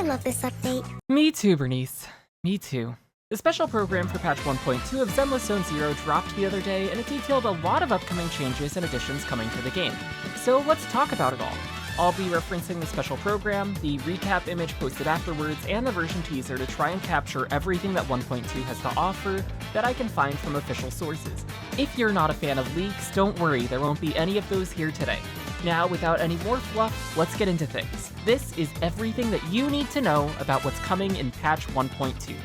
love this update. Me too, Burnice. Me too. The special program for patch 1.2 of Zenless Zone Zero dropped the other day, and it detailed a lot of upcoming changes and additions coming to the game. So let's talk about it all. I'll be referencing the special program, the recap image posted afterwards, and the version teaser to try and capture everything that 1.2 has to offer that I can find from official sources. If you're not a fan of leaks, don't worry, there won't be any of those here today. Now, without any more fluff, let's get into things. This is everything that you need to know about what's coming in patch 1.2.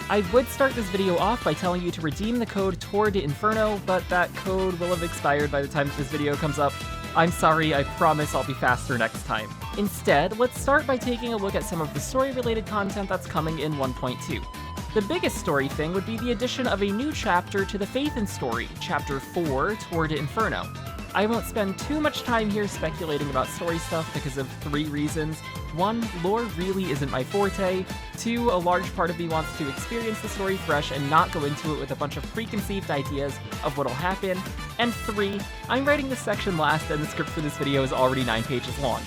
I would start this video off by telling you to redeem the code Tour de Inferno, but that code will have expired by the time this video comes up. I'm sorry, I promise I'll be faster next time. Instead, let's start by taking a look at some of the story-related content that's coming in 1.2. The biggest story thing would be the addition of a new chapter to the Faith story, Chapter 4, Tour de Inferno. I won't spend too much time here speculating about story stuff because of 3 reasons. 1, lore really isn't my forte. 2, a large part of me wants to experience the story fresh and not go into it with a bunch of preconceived ideas of what'll happen. And 3, I'm writing this section last and the script for this video is already 9 pages long.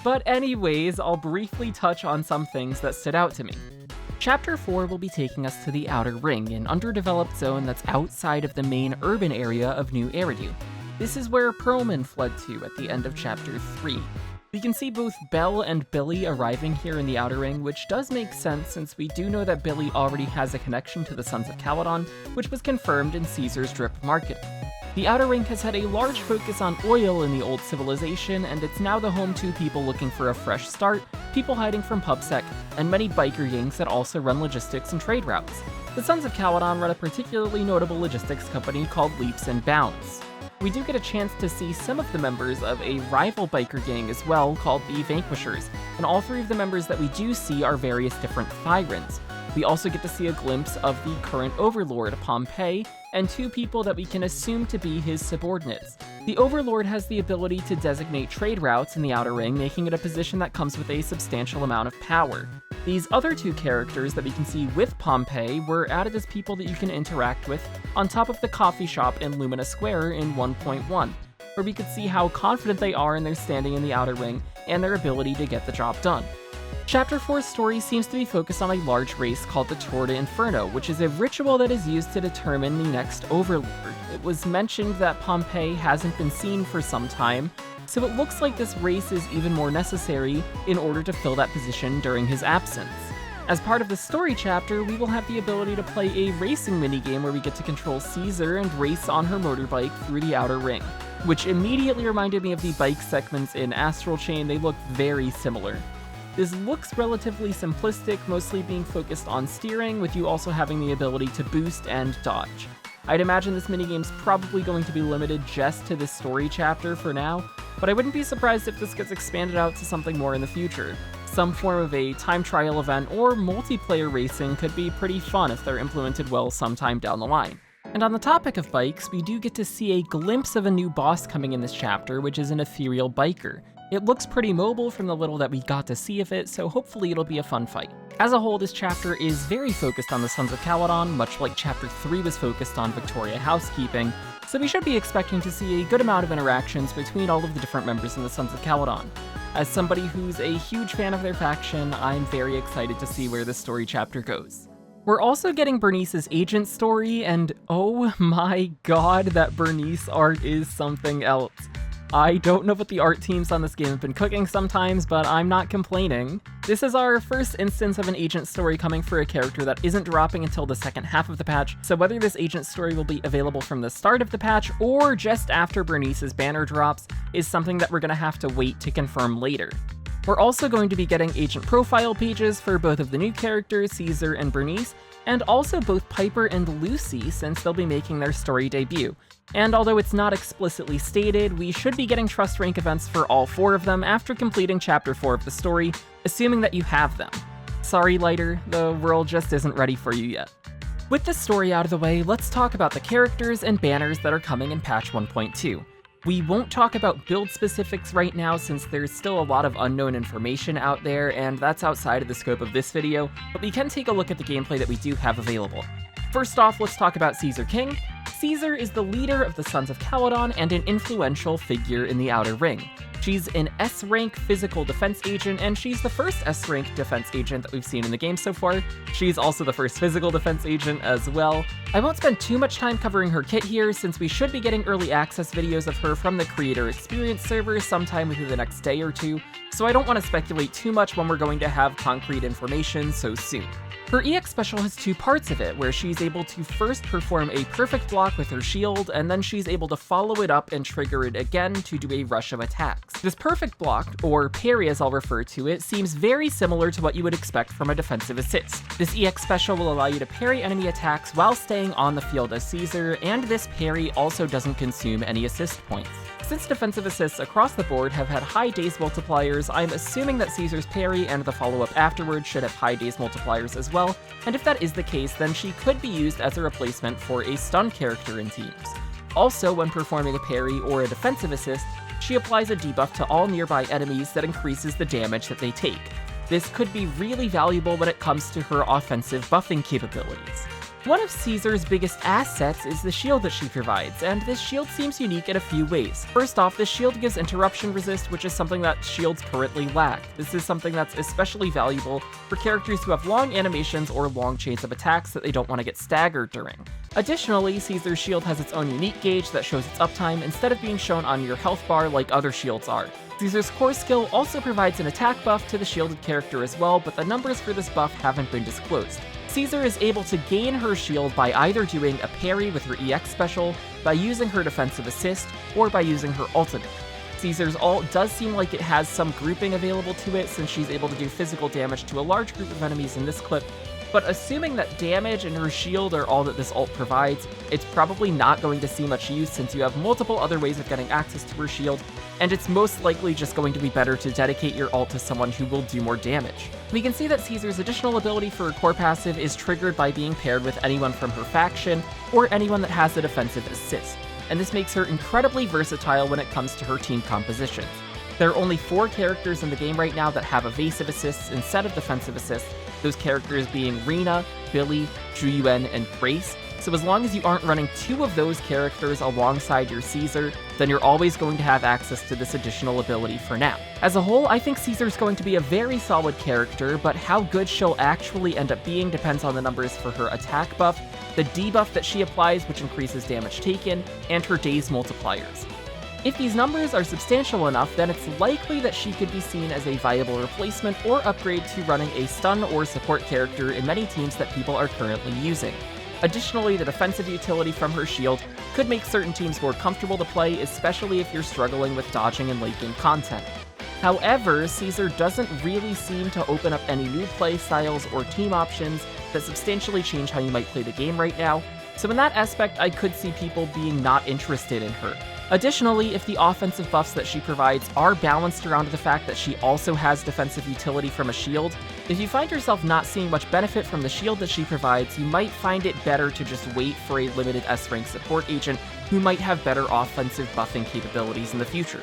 But anyways, I'll briefly touch on some things that stood out to me. Chapter 4 will be taking us to the Outer Ring, an underdeveloped zone that's outside of the main urban area of New Eridu. This is where Perlman fled to at the end of Chapter 3. We can see both Belle and Billy arriving here in the Outer Ring, which does make sense since we do know that Billy already has a connection to the Sons of Caledon, which was confirmed in Caesar's drip marketing. The Outer Ring has had a large focus on oil in the old civilization, and it's now the home to people looking for a fresh start, people hiding from PubSec, and many biker gangs that also run logistics and trade routes. The Sons of Caledon run a particularly notable logistics company called Leaps and Bounds. We do get a chance to see some of the members of a rival biker gang as well, called the Vanquishers, and all 3 of the members that we do see are various different Thyrans. We also get to see a glimpse of the current Overlord, Pompey, and 2 people that we can assume to be his subordinates. The Overlord has the ability to designate trade routes in the Outer Ring, making it a position that comes with a substantial amount of power. These other 2 characters that we can see with Pompey were added as people that you can interact with on top of the coffee shop in Lumina Square in 1.1, where we could see how confident they are in their standing in the Outer Ring and their ability to get the job done. Chapter 4's story seems to be focused on a large race called the Tour de Inferno, which is a ritual that is used to determine the next Overlord. It was mentioned that Pompey hasn't been seen for some time, so it looks like this race is even more necessary in order to fill that position during his absence. As part of the story chapter, we will have the ability to play a racing minigame where we get to control Caesar and race on her motorbike through the Outer Ring, which immediately reminded me of the bike segments in Astral Chain. They look very similar. This looks relatively simplistic, mostly being focused on steering, with you also having the ability to boost and dodge. I'd imagine this minigame's probably going to be limited just to this story chapter for now, but I wouldn't be surprised if this gets expanded out to something more in the future. Some form of a time trial event or multiplayer racing could be pretty fun if they're implemented well sometime down the line. And on the topic of bikes, we do get to see a glimpse of a new boss coming in this chapter, which is an ethereal biker. It looks pretty mobile from the little that we got to see of it, so hopefully it'll be a fun fight. As a whole, this chapter is very focused on the Sons of Caledon, much like Chapter 3 was focused on Victoria housekeeping, so we should be expecting to see a good amount of interactions between all of the different members in the Sons of Caledon. As somebody who's a huge fan of their faction, I'm very excited to see where this story chapter goes. We're also getting Burnice's agent story, and oh my god, that Burnice art is something else. I don't know what the art teams on this game have been cooking sometimes, but I'm not complaining. This is our first instance of an agent story coming for a character that isn't dropping until the second half of the patch, so whether this agent story will be available from the start of the patch or just after Burnice's banner drops is something that we're going to have to wait to confirm later. We're also going to be getting agent profile pages for both of the new characters, Caesar and Burnice, and also both Piper and Lucy since they'll be making their story debut. And although it's not explicitly stated, we should be getting trust rank events for all 4 of them after completing Chapter 4 of the story, assuming that you have them. Sorry, Lighter, the world just isn't ready for you yet. With this story out of the way, let's talk about the characters and banners that are coming in patch 1.2. We won't talk about build specifics right now since there's still a lot of unknown information out there, and that's outside of the scope of this video, but we can take a look at the gameplay that we do have available. First off, let's talk about Caesar King. Caesar is the leader of the Sons of Caledon and an influential figure in the Outer Ring. She's an S-rank physical defense agent, and she's the first S-rank defense agent that we've seen in the game so far. She's also the first physical defense agent as well. I won't spend too much time covering her kit here, since we should be getting early access videos of her from the Creator Experience server sometime within the next day or two, so I don't want to speculate too much when we're going to have concrete information so soon. Her EX special has two parts of it, where she's able to first perform a perfect block with her shield, and then she's able to follow it up and trigger it again to do a rush of attacks. This perfect block, or parry as I'll refer to it, seems very similar to what you would expect from a defensive assist. This EX special will allow you to parry enemy attacks while staying on the field as Caesar, and this parry also doesn't consume any assist points. Since defensive assists across the board have had high daze multipliers, I'm assuming that Caesar's parry and the follow-up afterwards should have high daze multipliers as well, and if that is the case, then she could be used as a replacement for a stun character in teams. Also, when performing a parry or a defensive assist, she applies a debuff to all nearby enemies that increases the damage that they take. This could be really valuable when it comes to her offensive buffing capabilities. One of Caesar's biggest assets is the shield that she provides, and this shield seems unique in a few ways. First off, this shield gives interruption resist, which is something that shields currently lack. This is something that's especially valuable for characters who have long animations or long chains of attacks that they don't want to get staggered during. Additionally, Caesar's shield has its own unique gauge that shows its uptime instead of being shown on your health bar like other shields are. Caesar's core skill also provides an attack buff to the shielded character as well, but the numbers for this buff haven't been disclosed. Caesar is able to gain her shield by either doing a parry with her EX special, by using her defensive assist, or by using her ultimate. Caesar's ult does seem like it has some grouping available to it, since she's able to do physical damage to a large group of enemies in this clip, but assuming that damage and her shield are all that this ult provides, it's probably not going to see much use since you have multiple other ways of getting access to her shield, and it's most likely just going to be better to dedicate your ult to someone who will do more damage. We can see that Caesar's additional ability for her core passive is triggered by being paired with anyone from her faction, or anyone that has a defensive assist, and this makes her incredibly versatile when it comes to her team compositions. There are only 4 characters in the game right now that have evasive assists instead of defensive assists, those characters being Rina, Billy, Zhuyuan, and Grace. So as long as you aren't running 2 of those characters alongside your Caesar, then you're always going to have access to this additional ability for now. As a whole, I think Caesar's going to be a very solid character, but how good she'll actually end up being depends on the numbers for her attack buff, the debuff that she applies, which increases damage taken, and her daze multipliers. If these numbers are substantial enough, then it's likely that she could be seen as a viable replacement or upgrade to running a stun or support character in many teams that people are currently using. Additionally, the defensive utility from her shield could make certain teams more comfortable to play, especially if you're struggling with dodging and late game content. However, Caesar doesn't really seem to open up any new play styles or team options that substantially change how you might play the game right now, so in that aspect I could see people being not interested in her. Additionally, if the offensive buffs that she provides are balanced around the fact that she also has defensive utility from a shield, if you find yourself not seeing much benefit from the shield that she provides, you might find it better to just wait for a limited S-rank support agent who might have better offensive buffing capabilities in the future.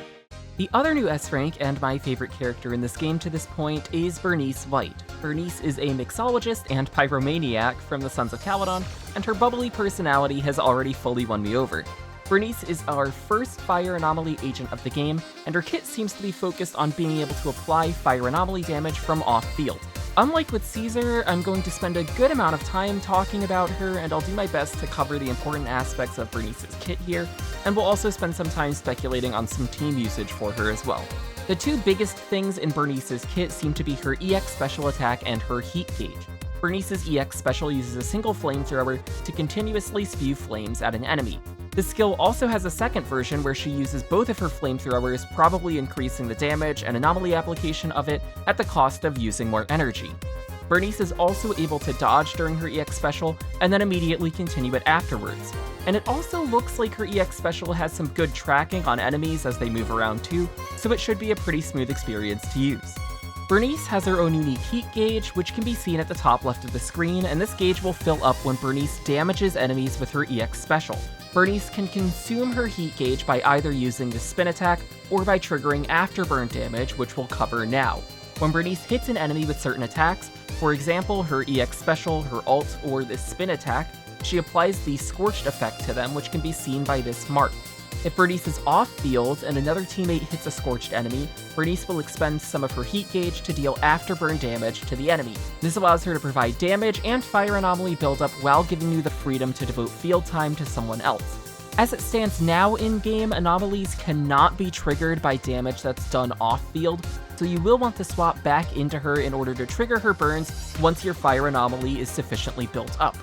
The other new S-rank, and my favorite character in this game to this point, is Burnice White. Burnice is a mixologist and pyromaniac from the Sons of Caledon, and her bubbly personality has already fully won me over. Burnice is our first fire anomaly agent of the game, and her kit seems to be focused on being able to apply fire anomaly damage from off-field. Unlike with Caesar, I'm going to spend a good amount of time talking about her, and I'll do my best to cover the important aspects of Burnice's kit here, and we'll also spend some time speculating on some team usage for her as well. The 2 biggest things in Burnice's kit seem to be her EX special attack and her heat gauge. Burnice's EX special uses a single flamethrower to continuously spew flames at an enemy. This skill also has a second version where she uses both of her flamethrowers, probably increasing the damage and anomaly application of it at the cost of using more energy. Burnice is also able to dodge during her EX special, and then immediately continue it afterwards. And it also looks like her EX special has some good tracking on enemies as they move around too, so it should be a pretty smooth experience to use. Burnice has her own unique heat gauge, which can be seen at the top left of the screen, and this gauge will fill up when Burnice damages enemies with her EX special. Burnice can consume her heat gauge by either using the spin attack or by triggering afterburn damage, which we'll cover now. When Burnice hits an enemy with certain attacks, for example her EX special, her ult, or the spin attack, she applies the Scorched effect to them, which can be seen by this mark. If Burnice is off-field and another teammate hits a Scorched enemy, Burnice will expend some of her heat gauge to deal afterburn damage to the enemy. This allows her to provide damage and fire anomaly buildup while giving you the freedom to devote field time to someone else. As it stands now in-game, anomalies cannot be triggered by damage that's done off-field, so you will want to swap back into her in order to trigger her burns once your fire anomaly is sufficiently built up.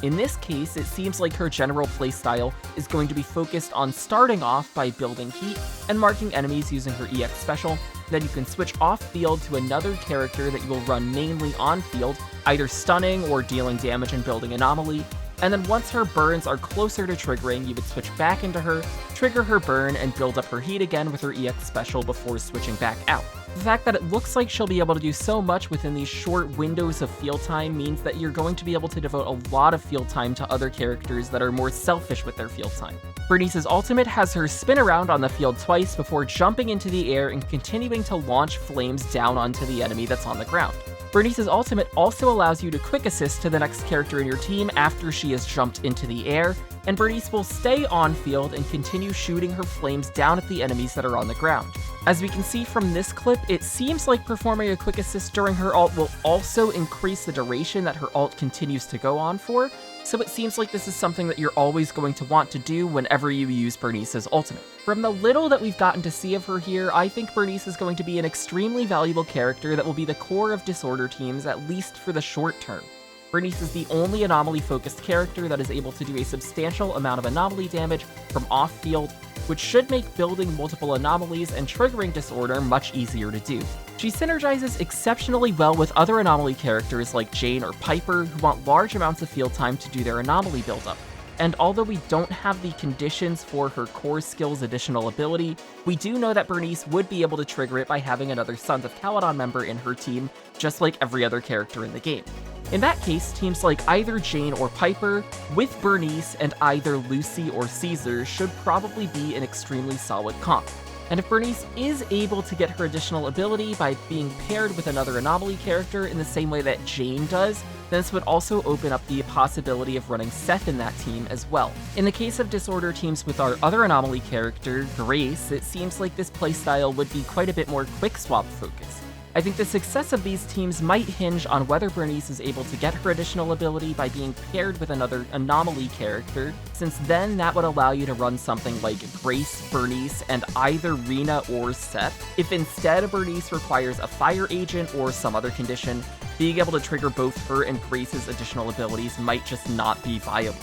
In this case, it seems like her general playstyle is going to be focused on starting off by building heat and marking enemies using her EX special, then you can switch off-field to another character that you will run mainly on-field, either stunning or dealing damage and building anomaly, and then once her burns are closer to triggering, you would switch back into her, trigger her burn, and build up her heat again with her EX special before switching back out. The fact that it looks like she'll be able to do so much within these short windows of field time means that you're going to be able to devote a lot of field time to other characters that are more selfish with their field time. Burnice's ultimate has her spin around on the field twice before jumping into the air and continuing to launch flames down onto the enemy that's on the ground. Burnice's ultimate also allows you to quick assist to the next character in your team after she has jumped into the air, and Burnice will stay on field and continue shooting her flames down at the enemies that are on the ground. As we can see from this clip, it seems like performing a quick assist during her ult will also increase the duration that her ult continues to go on for, so it seems like this is something that you're always going to want to do whenever you use Burnice's ultimate. From the little that we've gotten to see of her here, I think Burnice is going to be an extremely valuable character that will be the core of Disorder teams, at least for the short term. Burnice is the only anomaly-focused character that is able to do a substantial amount of anomaly damage from off-field, which should make building multiple anomalies and triggering Disorder much easier to do. She synergizes exceptionally well with other anomaly characters like Jane or Piper, who want large amounts of field time to do their anomaly buildup. And although we don't have the conditions for her core skill's additional ability, we do know that Burnice would be able to trigger it by having another Sons of Caledon member in her team, just like every other character in the game. In that case, teams like either Jane or Piper, with Burnice and either Lucy or Caesar, should probably be an extremely solid comp. And if Burnice is able to get her additional ability by being paired with another anomaly character in the same way that Jane does, then this would also open up the possibility of running Seth in that team as well. In the case of Disorder teams with our other anomaly character, Grace, it seems like this playstyle would be quite a bit more quick swap focused. I think the success of these teams might hinge on whether Burnice is able to get her additional ability by being paired with another anomaly character, since then that would allow you to run something like Grace, Burnice, and either Rena or Seth. If instead Burnice requires a fire agent or some other condition, being able to trigger both her and Grace's additional abilities might just not be viable.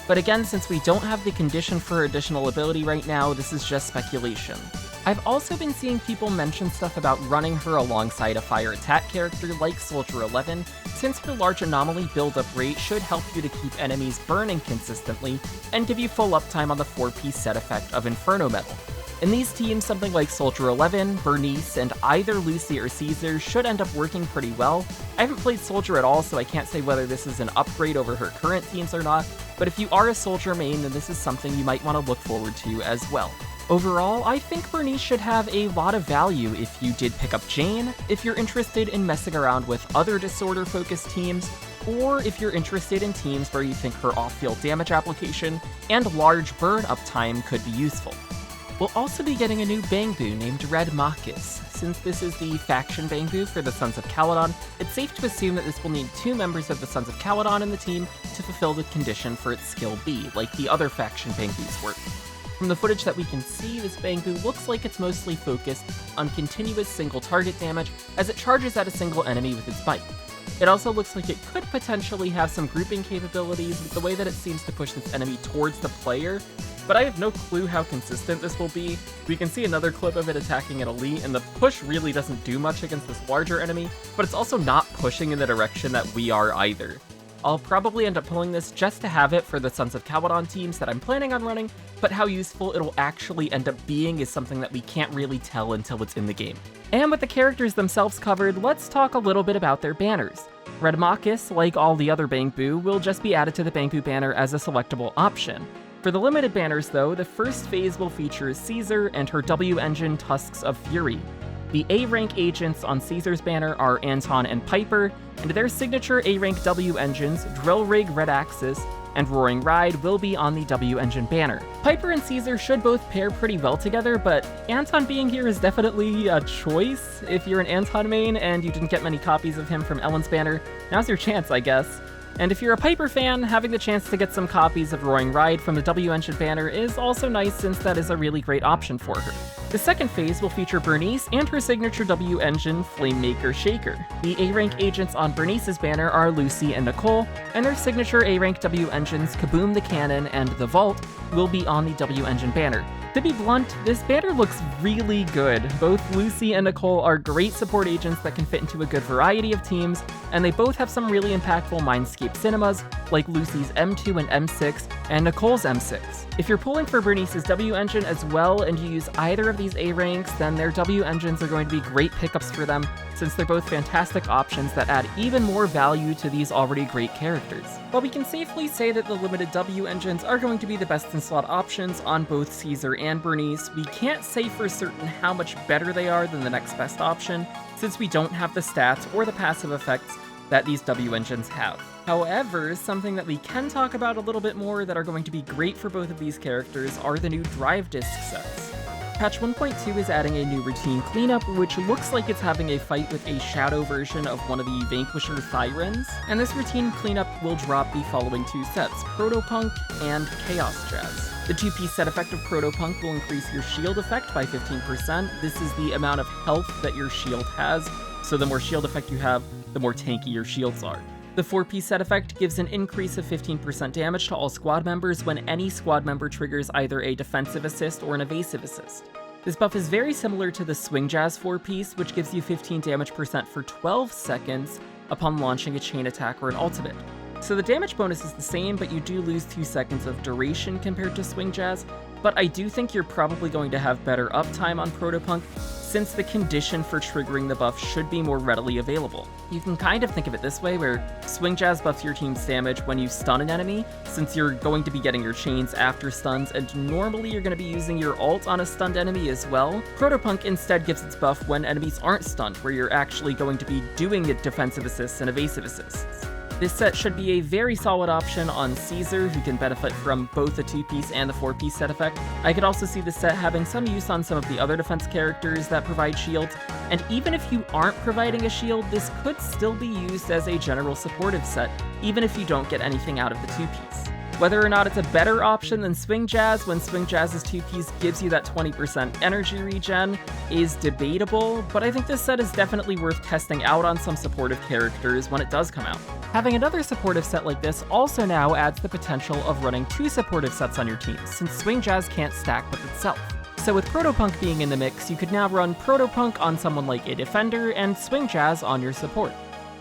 But again, since we don't have the condition for her additional ability right now, this is just speculation. I've also been seeing people mention stuff about running her alongside a fire attack character like Soldier 11, since her large anomaly build-up rate should help you to keep enemies burning consistently and give you full uptime on the 4-piece set effect of Inferno Metal. In these teams, something like Soldier 11, Burnice, and either Lucy or Caesar should end up working pretty well. I haven't played Soldier at all, so I can't say whether this is an upgrade over her current teams or not, but if you are a Soldier main, then this is something you might want to look forward to as well. Overall, I think Burnice should have a lot of value if you did pick up Jane, if you're interested in messing around with other Disorder-focused teams, or if you're interested in teams where you think her off-field damage application and large burn uptime could be useful. We'll also be getting a new Bangbu named Red Moccus. Since this is the faction Bangbu for the Sons of Caledon, it's safe to assume that this will need 2 members of the Sons of Caledon in the team to fulfill the condition for its skill B, like the other faction Bangbus were. From the footage that we can see, this Bangbu looks like it's mostly focused on continuous single target damage as it charges at a single enemy with its bite. It also looks like it could potentially have some grouping capabilities with the way that it seems to push this enemy towards the player, but I have no clue how consistent this will be. We can see another clip of it attacking an elite, and the push really doesn't do much against this larger enemy, but it's also not pushing in the direction that we are either. I'll probably end up pulling this just to have it for the Sons of Caledon teams that I'm planning on running, but how useful it'll actually end up being is something that we can't really tell until it's in the game. And with the characters themselves covered, let's talk a little bit about their banners. Red Moccus, like all the other Bangbu, will just be added to the Bangbu banner as a selectable option. For the limited banners though, the first phase will feature Caesar and her W-engine Tusks of Fury. The A-rank agents on Caesar's banner are Anton and Piper, and their signature A-rank W engines, Drill Rig Red Axis, and Roaring Ride will be on the W Engine banner. Piper and Caesar should both pair pretty well together, but Anton being here is definitely a choice. If you're an Anton main and you didn't get many copies of him from Ellen's banner, now's your chance, I guess. And if you're a Piper fan, having the chance to get some copies of Roaring Ride from the W Engine banner is also nice, since that is a really great option for her. The second phase will feature Burnice and her signature W Engine Flamemaker Shaker. The A-rank agents on Burnice's banner are Lucy and Nicole, and their signature A-rank W Engines Kaboom the Cannon and The Vault will be on the W Engine banner. To be blunt, this banner looks really good. Both Lucy and Nicole are great support agents that can fit into a good variety of teams, and they both have some really impactful Mindscape cinemas, like Lucy's M2 and M6, and Nicole's M6. If you're pulling for Burnice's W Engine as well and you use either of these A ranks, then their W Engines are going to be great pickups for them, since they're both fantastic options that add even more value to these already great characters. While we can safely say that the limited W Engines are going to be the best in slot options on both Caesar and Burnice, we can't say for certain how much better they are than the next best option, since we don't have the stats or the passive effects that these W Engines have. However, something that we can talk about a little bit more that are going to be great for both of these characters are the new drive disc sets. Patch 1.2 is adding a new routine cleanup, which looks like it's having a fight with a shadow version of one of the Vanquisher Thyrens, and this routine cleanup will drop the following two sets, Protopunk and Chaos Jazz. The 2-piece set effect of Protopunk will increase your shield effect by 15%. This is the amount of health that your shield has, so the more shield effect you have, the more tanky your shields are. The 4-piece set effect gives an increase of 15% damage to all squad members when any squad member triggers either a defensive assist or an evasive assist. This buff is very similar to the Swing Jazz 4-piece, which gives you 15 damage percent for 12 seconds upon launching a chain attack or an ultimate. So the damage bonus is the same, but you do lose 2 seconds of duration compared to Swing Jazz, but I do think you're probably going to have better uptime on Protopunk, since the condition for triggering the buff should be more readily available. You can kind of think of it this way, where Swing Jazz buffs your team's damage when you stun an enemy, since you're going to be getting your chains after stuns, and normally you're going to be using your ult on a stunned enemy as well. Protopunk instead gives its buff when enemies aren't stunned, where you're actually going to be doing the defensive assists and evasive assists. This set should be a very solid option on Caesar, who can benefit from both the 2-piece and the 4-piece set effect. I could also see the set having some use on some of the other defense characters that provide shields, and even if you aren't providing a shield, this could still be used as a general supportive set, even if you don't get anything out of the 2-piece. Whether or not it's a better option than Swing Jazz when Swing Jazz's 2-piece gives you that 20% energy regen is debatable, but I think this set is definitely worth testing out on some supportive characters when it does come out. Having another supportive set like this also now adds the potential of running 2 supportive sets on your team, since Swing Jazz can't stack with itself. So with Protopunk being in the mix, you could now run Protopunk on someone like a defender and Swing Jazz on your support.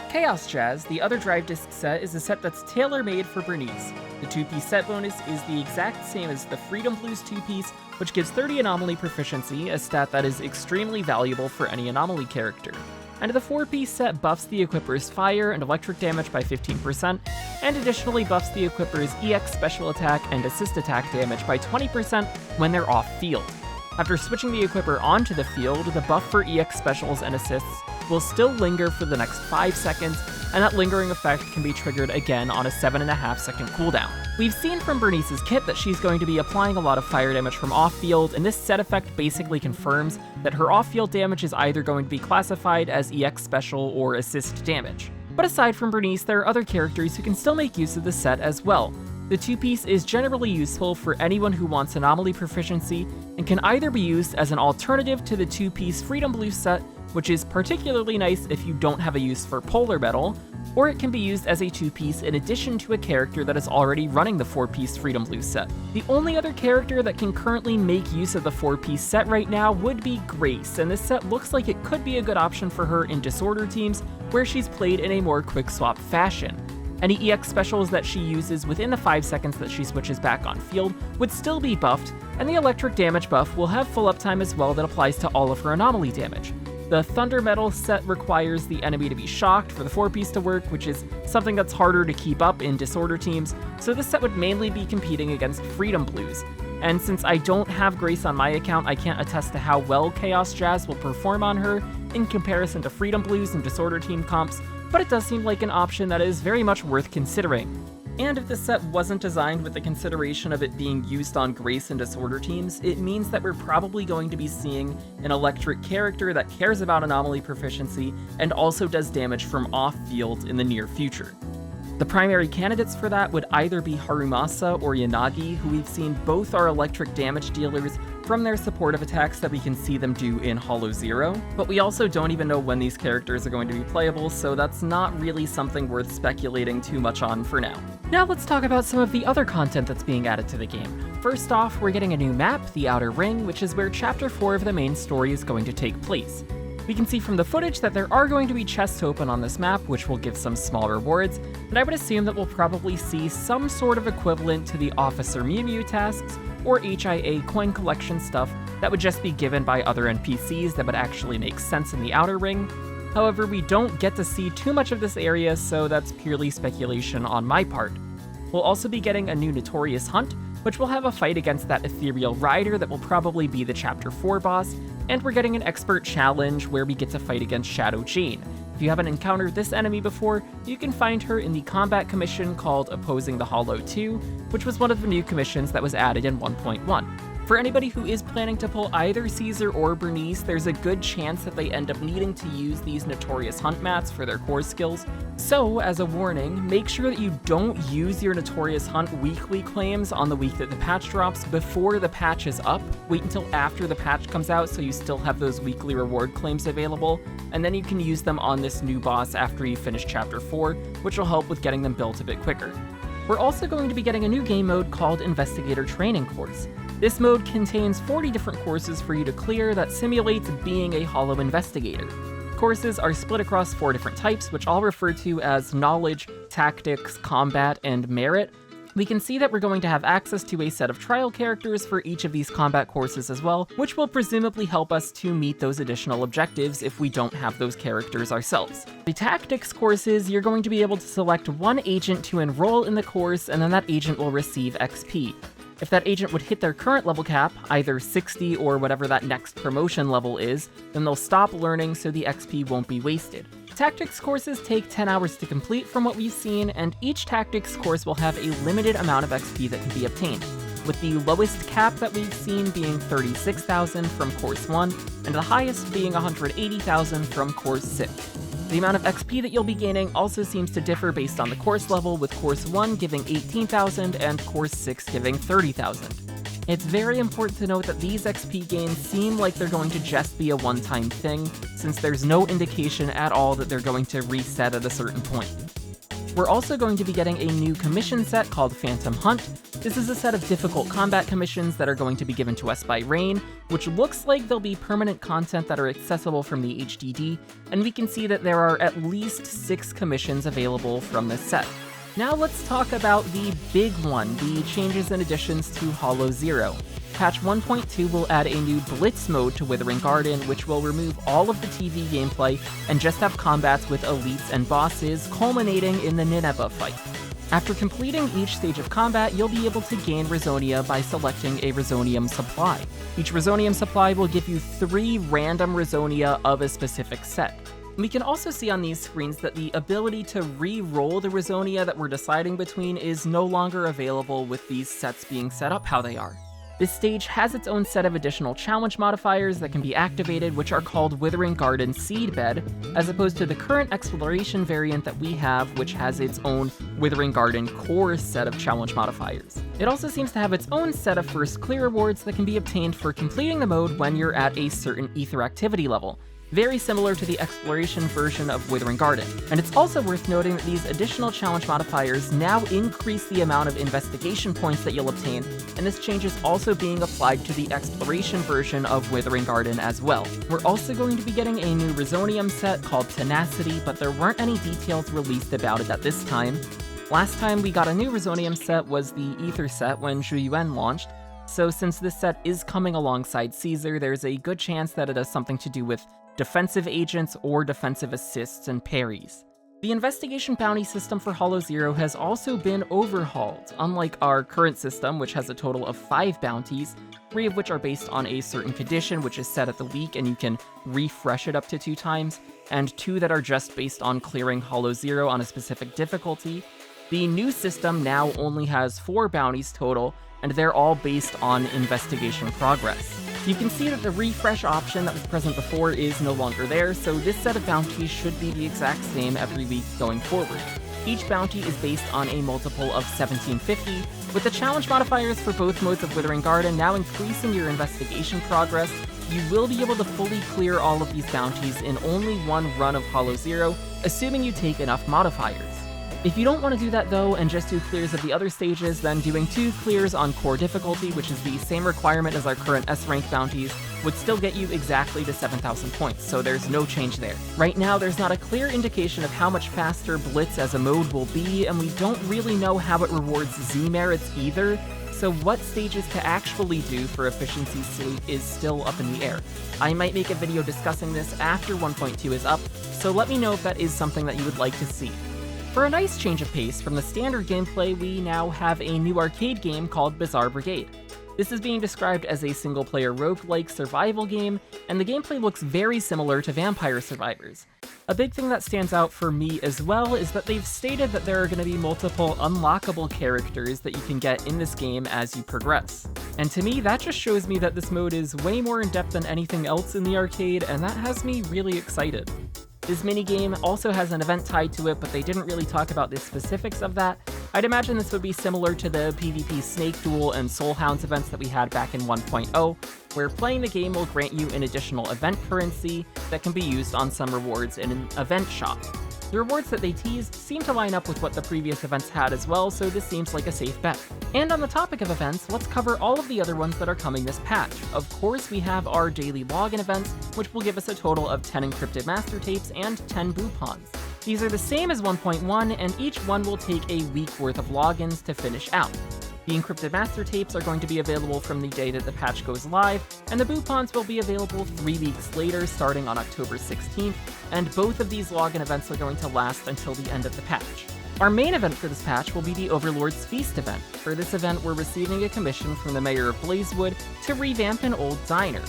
Chaos Jazz, the other drive disc set, is a set that's tailor-made for Burnice. The 2-piece set bonus is the exact same as the Freedom Blues 2-piece, which gives 30 anomaly proficiency, a stat that is extremely valuable for any anomaly character. And the 4-piece set buffs the equipper's fire and electric damage by 15%, and additionally buffs the equipper's EX special attack and assist attack damage by 20% when they're off-field. After switching the equipper onto the field, the buff for EX specials and assists will still linger for the next 5 seconds, and that lingering effect can be triggered again on a 7.5 second cooldown. We've seen from Burnice's kit that she's going to be applying a lot of fire damage from off-field, and this set effect basically confirms that her off-field damage is either going to be classified as EX special or assist damage. But aside from Burnice, there are other characters who can still make use of this set as well. The 2-piece is generally useful for anyone who wants anomaly proficiency, and can either be used as an alternative to the 2-piece Freedom Blue set, which is particularly nice if you don't have a use for Polar Metal, or it can be used as a 2-piece in addition to a character that is already running the 4-piece Freedom Blue set. The only other character that can currently make use of the 4-piece set right now would be Grace, and this set looks like it could be a good option for her in Disorder teams, where she's played in a more quick swap fashion. Any EX specials that she uses within the 5 seconds that she switches back on field would still be buffed, and the electric damage buff will have full uptime as well that applies to all of her anomaly damage. The Thunder Metal set requires the enemy to be shocked for the 4-piece to work, which is something that's harder to keep up in Disorder teams, so this set would mainly be competing against Freedom Blues. And since I don't have Grace on my account, I can't attest to how well Chaos Jazz will perform on her in comparison to Freedom Blues and Disorder team comps, but it does seem like an option that is very much worth considering. And if this set wasn't designed with the consideration of it being used on Grace and Disorder teams, it means that we're probably going to be seeing an electric character that cares about anomaly proficiency and also does damage from off-field in the near future. The primary candidates for that would either be Harumasa or Yanagi, who we've seen both are electric damage dealers from their supportive attacks that we can see them do in Hollow Zero, but we also don't even know when these characters are going to be playable, so that's not really something worth speculating too much on for now. Now let's talk about some of the other content that's being added to the game. First off, we're getting a new map, the Outer Ring, which is where Chapter 4 of the main story is going to take place. We can see from the footage that there are going to be chests open on this map, which will give some small rewards, and I would assume that we'll probably see some sort of equivalent to the Officer Mew Mew tasks, or HIA coin collection stuff that would just be given by other NPCs that would actually make sense in the Outer Ring. However, we don't get to see too much of this area, so that's purely speculation on my part. We'll also be getting a new Notorious hunt, which will have a fight against that ethereal rider that will probably be the Chapter 4 boss, and we're getting an expert challenge where we get to fight against Shadow Jane. If you haven't encountered this enemy before, you can find her in the combat commission called Opposing the Hollow 2, which was one of the new commissions that was added in 1.1. For anybody who is planning to pull either Caesar or Burnice, there's a good chance that they end up needing to use these Notorious hunt mats for their core skills. So, as a warning, make sure that you don't use your Notorious hunt weekly claims on the week that the patch drops before the patch is up. Wait until after the patch comes out so you still have those weekly reward claims available, and then you can use them on this new boss after you finish Chapter 4, which will help with getting them built a bit quicker. We're also going to be getting a new game mode called Investigator Training Course. This mode contains 40 different courses for you to clear that simulates being a Hollow Investigator. Courses are split across 4 different types, which I'll refer to as Knowledge, Tactics, Combat, and Merit. We can see that we're going to have access to a set of trial characters for each of these combat courses as well, which will presumably help us to meet those additional objectives if we don't have those characters ourselves. The Tactics courses, you're going to be able to select one agent to enroll in the course, and then that agent will receive XP. If that agent would hit their current level cap, either 60 or whatever that next promotion level is, then they'll stop learning so the XP won't be wasted. Tactics courses take 10 hours to complete from what we've seen, and each Tactics course will have a limited amount of XP that can be obtained, with the lowest cap that we've seen being 36,000 from Course 1, and the highest being 180,000 from Course 6. The amount of XP that you'll be gaining also seems to differ based on the course level, with Course 1 giving 18,000 and Course 6 giving 30,000. It's very important to note that these XP gains seem like they're going to just be a one-time thing, since there's no indication at all that they're going to reset at a certain point. We're also going to be getting a new commission set called Phantom Hunt. This is a set of difficult combat commissions that are going to be given to us by Rain, which looks like they'll be permanent content that are accessible from the HDD, and we can see that there are at least 6 commissions available from this set. Now let's talk about the big one, the changes and additions to Hollow Zero. Patch 1.2 will add a new Blitz mode to Withering Garden, which will remove all of the TV gameplay and just have combats with elites and bosses, culminating in the Nineveh fight. After completing each stage of combat, you'll be able to gain Resonia by selecting a Resonium supply. Each Resonium supply will give you 3 random Resonia of a specific set. We can also see on these screens that the ability to re-roll the Resonia that we're deciding between is no longer available with these sets being set up how they are. This stage has its own set of additional challenge modifiers that can be activated, which are called Withering Garden Seedbed, as opposed to the current exploration variant that we have, which has its own Withering Garden Core set of challenge modifiers. It also seems to have its own set of first clear rewards that can be obtained for completing the mode when you're at a certain ether activity level, very similar to the exploration version of Withering Garden. And it's also worth noting that these additional challenge modifiers now increase the amount of investigation points that you'll obtain, and this change is also being applied to the exploration version of Withering Garden as well. We're also going to be getting a new Resonium set called Tenacity, but there weren't any details released about it at this time. Last time we got a new Resonium set was the Ether set when Zhu launched, so since this set is coming alongside Caesar, there's a good chance that it has something to do with defensive agents or defensive assists and parries. The investigation bounty system for Hollow Zero has also been overhauled, unlike our current system, which has a total of 5 bounties, 3 of which are based on a certain condition which is set at the week and you can refresh it up to 2 times, and 2 that are just based on clearing Hollow Zero on a specific difficulty. The new system now only has 4 bounties total, and they're all based on investigation progress. You can see that the refresh option that was present before is no longer there, so this set of bounties should be the exact same every week going forward. Each bounty is based on a multiple of 1750, with the challenge modifiers for both modes of Withering Garden now increasing your investigation progress. You will be able to fully clear all of these bounties in only one run of Hollow Zero, assuming you take enough modifiers. If you don't want to do that though, and just do clears of the other stages, then doing 2 clears on core difficulty, which is the same requirement as our current S-rank bounties, would still get you exactly to 7,000 points, so there's no change there. Right now, there's not a clear indication of how much faster Blitz as a mode will be, and we don't really know how it rewards Z merits either, so what stages to actually do for efficiency's sake is still up in the air. I might make a video discussing this after 1.2 is up, so let me know if that is something that you would like to see. For a nice change of pace from the standard gameplay, we now have a new arcade game called Bizarre Brigade. This is being described as a single-player roguelike survival game, and the gameplay looks very similar to Vampire Survivors. A big thing that stands out for me as well is that they've stated that there are going to be multiple unlockable characters that you can get in this game as you progress. And to me, that just shows me that this mode is way more in-depth than anything else in the arcade, and that has me really excited. This minigame also has an event tied to it, but they didn't really talk about the specifics of that. I'd imagine this would be similar to the PvP Snake Duel and Soul Hounds events that we had back in 1.0, where playing the game will grant you an additional event currency that can be used on some rewards in an event shop. The rewards that they teased seem to line up with what the previous events had as well, so this seems like a safe bet. And on the topic of events, let's cover all of the other ones that are coming this patch. Of course, we have our daily login events, which will give us a total of 10 encrypted master tapes and 10 boopons. These are the same as 1.1, and each one will take a week worth of logins to finish out. The encrypted master tapes are going to be available from the day that the patch goes live, and the boopons will be available 3 weeks later, starting on October 16th, and both of these login events are going to last until the end of the patch. Our main event for this patch will be the Overlord's Feast event. For this event, we're receiving a commission from the Mayor of Blazewood to revamp an old diner.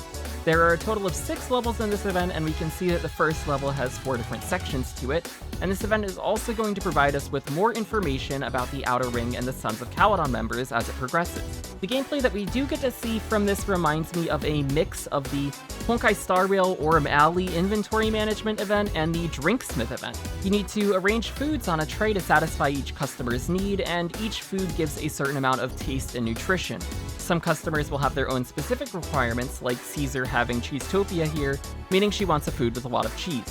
There are a total of 6 levels in this event, and we can see that the first level has 4 different sections to it, and this event is also going to provide us with more information about the Outer Ring and the Sons of Caledon members as it progresses. The gameplay that we do get to see from this reminds me of a mix of the Honkai Star Rail Orem Alley inventory management event and the Drinksmith event. You need to arrange foods on a tray to satisfy each customer's need, and each food gives a certain amount of taste and nutrition. Some customers will have their own specific requirements, like Caesar having Cheesetopia here, meaning she wants a food with a lot of cheese.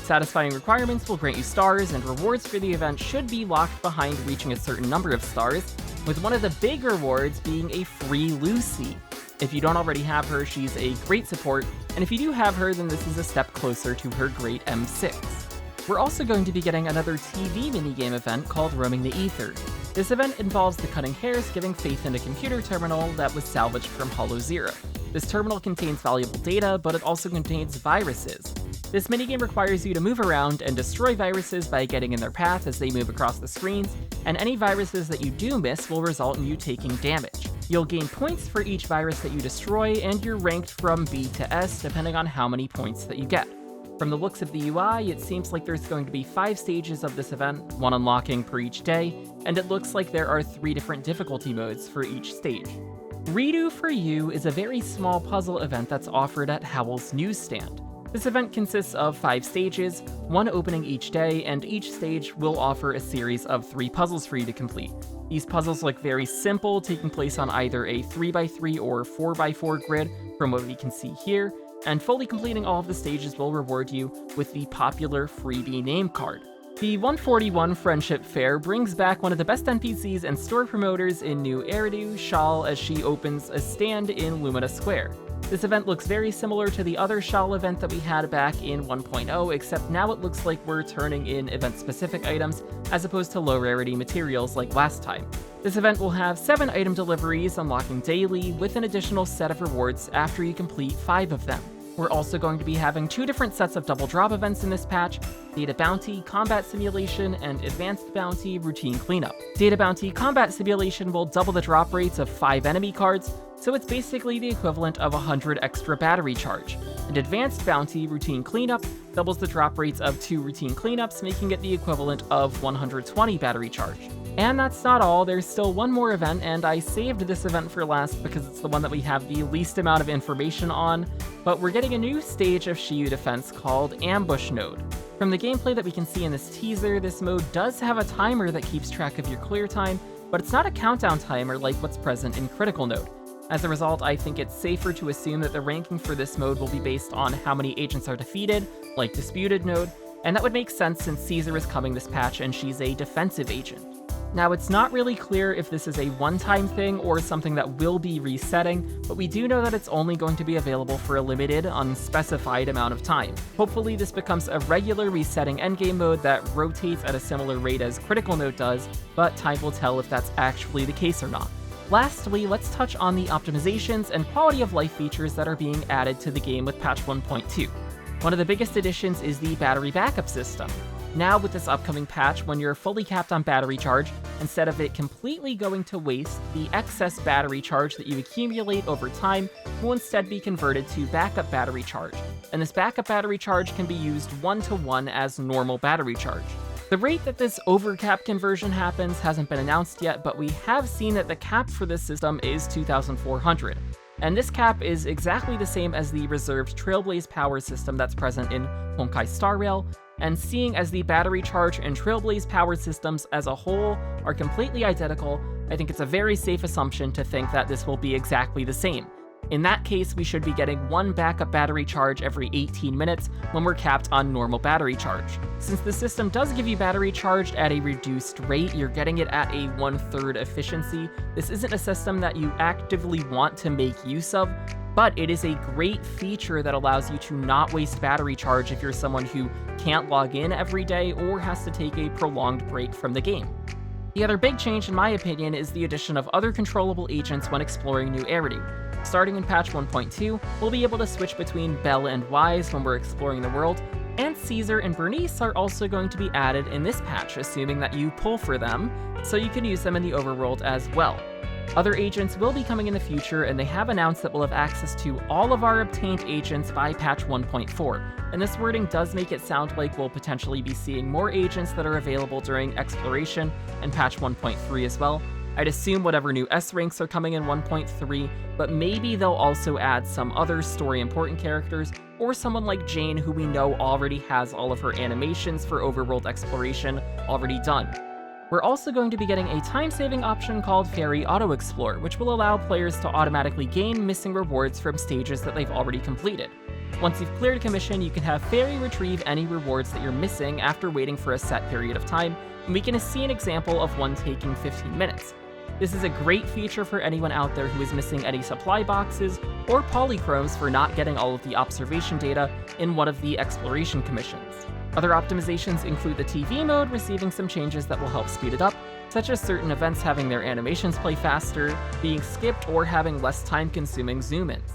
Satisfying requirements will grant you stars, and rewards for the event should be locked behind reaching a certain number of stars, with one of the big rewards being a free Lucy. If you don't already have her, she's a great support, and if you do have her, then this is a step closer to her great M6. We're also going to be getting another TV minigame event called Roaming the Ether. This event involves the cutting hairs giving faith in a computer terminal that was salvaged from Hollow Zero. This terminal contains valuable data, but it also contains viruses. This minigame requires you to move around and destroy viruses by getting in their path as they move across the screens, and any viruses that you do miss will result in you taking damage. You'll gain points for each virus that you destroy, and you're ranked from B to S depending on how many points that you get. From the looks of the UI, it seems like there's going to be 5 stages of this event, 1 unlocking per each day, and it looks like there are 3 different difficulty modes for each stage. Ridu For You is a very small puzzle event that's offered at Howl's Newsstand. This event consists of 5 stages, 1 opening each day, and each stage will offer a series of 3 puzzles for you to complete. These puzzles look very simple, taking place on either a 3x3 or 4x4 grid from what we can see here, and fully completing all of the stages will reward you with the popular freebie name card. The 141 Friendship Fair brings back one of the best NPCs and store promoters in New Eridu, Shal, as she opens a stand in Lumina Square. This event looks very similar to the other Shal event that we had back in 1.0, except now it looks like we're turning in event-specific items as opposed to low-rarity materials like last time. This event will have 7 item deliveries unlocking daily, with an additional set of rewards after you complete 5 of them. We're also going to be having 2 different sets of double drop events in this patch: Data Bounty, Combat Simulation, and Advanced Bounty, Routine Cleanup. Data Bounty Combat Simulation will double the drop rates of 5 enemy cards, so it's basically the equivalent of 100 extra battery charge. And Advanced Bounty, Routine Cleanup, doubles the drop rates of 2 routine cleanups, making it the equivalent of 120 battery charge. And that's not all, there's still one more event, and I saved this event for last because it's the one that we have the least amount of information on, but we're getting a new stage of Shiyu defense called Ambush Node. From the gameplay that we can see in this teaser, this mode does have a timer that keeps track of your clear time, but it's not a countdown timer like what's present in Critical Node. As a result, I think it's safer to assume that the ranking for this mode will be based on how many agents are defeated, like Disputed Node, and that would make sense since Caesar is coming this patch and she's a defensive agent. Now, it's not really clear if this is a one-time thing or something that will be resetting, but we do know that it's only going to be available for a limited, unspecified amount of time. Hopefully this becomes a regular resetting endgame mode that rotates at a similar rate as Critical Node does, but time will tell if that's actually the case or not. Lastly, let's touch on the optimizations and quality of life features that are being added to the game with patch 1.2. One of the biggest additions is the battery backup system. Now with this upcoming patch, when you're fully capped on battery charge, instead of it completely going to waste, the excess battery charge that you accumulate over time will instead be converted to backup battery charge, and this backup battery charge can be used 1-to-1 as normal battery charge. The rate that this overcap conversion happens hasn't been announced yet, but we have seen that the cap for this system is 2,400. And this cap is exactly the same as the reserved Trailblaze power system that's present in Honkai Star Rail, and seeing as the battery charge and Trailblaze power systems as a whole are completely identical, I think it's a very safe assumption to think that this will be exactly the same. In that case, we should be getting one backup battery charge every 18 minutes when we're capped on normal battery charge. Since the system does give you battery charged at a reduced rate, you're getting it at a 1/3 efficiency. This isn't a system that you actively want to make use of, but it is a great feature that allows you to not waste battery charge if you're someone who can't log in every day or has to take a prolonged break from the game. The other big change, in my opinion, is the addition of other controllable agents when exploring New Eridu. Starting in patch 1.2, we'll be able to switch between Bell and Wise when we're exploring the world, and Caesar and Burnice are also going to be added in this patch, assuming that you pull for them, so you can use them in the Overworld as well. Other agents will be coming in the future, and they have announced that we'll have access to all of our obtained agents by patch 1.4, and this wording does make it sound like we'll potentially be seeing more agents that are available during exploration and patch 1.3 as well. I'd assume whatever new S ranks are coming in 1.3, but maybe they'll also add some other story-important characters, or someone like Jane who we know already has all of her animations for overworld exploration already done. We're also going to be getting a time-saving option called Fairy Auto Explore, which will allow players to automatically gain missing rewards from stages that they've already completed. Once you've cleared a commission, you can have Fairy retrieve any rewards that you're missing after waiting for a set period of time, and we can see an example of one taking 15 minutes. This is a great feature for anyone out there who is missing any supply boxes or polychromes for not getting all of the observation data in one of the exploration commissions. Other optimizations include the TV mode receiving some changes that will help speed it up, such as certain events having their animations play faster, being skipped, or having less time-consuming zoom-ins.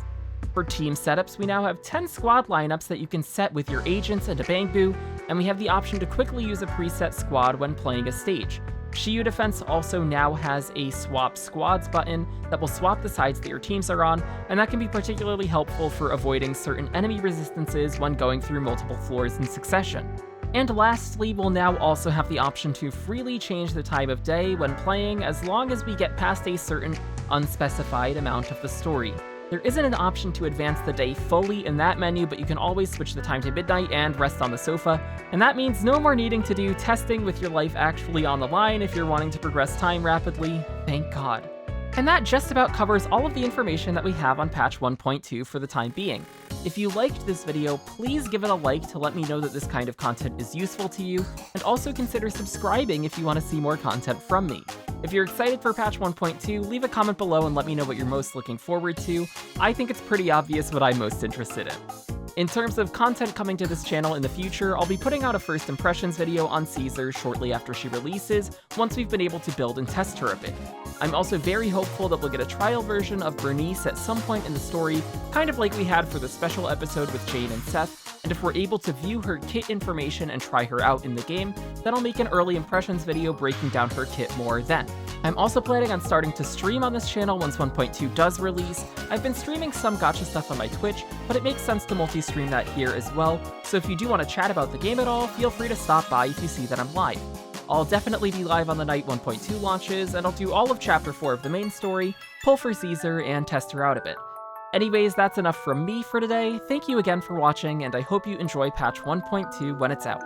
For team setups, we now have 10 squad lineups that you can set with your agents and a Bangbu, and we have the option to quickly use a preset squad when playing a stage. Shiyu Defense also now has a Swap Squads button that will swap the sides that your teams are on, and that can be particularly helpful for avoiding certain enemy resistances when going through multiple floors in succession. And lastly, we'll now also have the option to freely change the time of day when playing as long as we get past a certain unspecified amount of the story. There isn't an option to advance the day fully in that menu, but you can always switch the time to midnight and rest on the sofa, and that means no more needing to do testing with your life actually on the line if you're wanting to progress time rapidly, thank God. And that just about covers all of the information that we have on patch 1.2 for the time being. If you liked this video, please give it a like to let me know that this kind of content is useful to you, and also consider subscribing if you want to see more content from me. If you're excited for patch 1.2, leave a comment below and let me know what you're most looking forward to. I think it's pretty obvious what I'm most interested in. In terms of content coming to this channel in the future, I'll be putting out a first impressions video on Caesar shortly after she releases, once we've been able to build and test her a bit. I'm also very hopeful that we'll get a trial version of Burnice at some point in the story, kind of like we had for the special episode with Jane and Seth, and if we're able to view her kit information and try her out in the game, then I'll make an early impressions video breaking down her kit more then. I'm also planning on starting to stream on this channel once 1.2 does release. I've been streaming some gacha stuff on my Twitch, but it makes sense to multi-stream that here as well, so if you do want to chat about the game at all, feel free to stop by if you see that I'm live. I'll definitely be live on the night 1.2 launches, and I'll do all of Chapter 4 of the main story, pull for Caesar, and test her out a bit. Anyways, that's enough from me for today. Thank you again for watching, and I hope you enjoy patch 1.2 when it's out.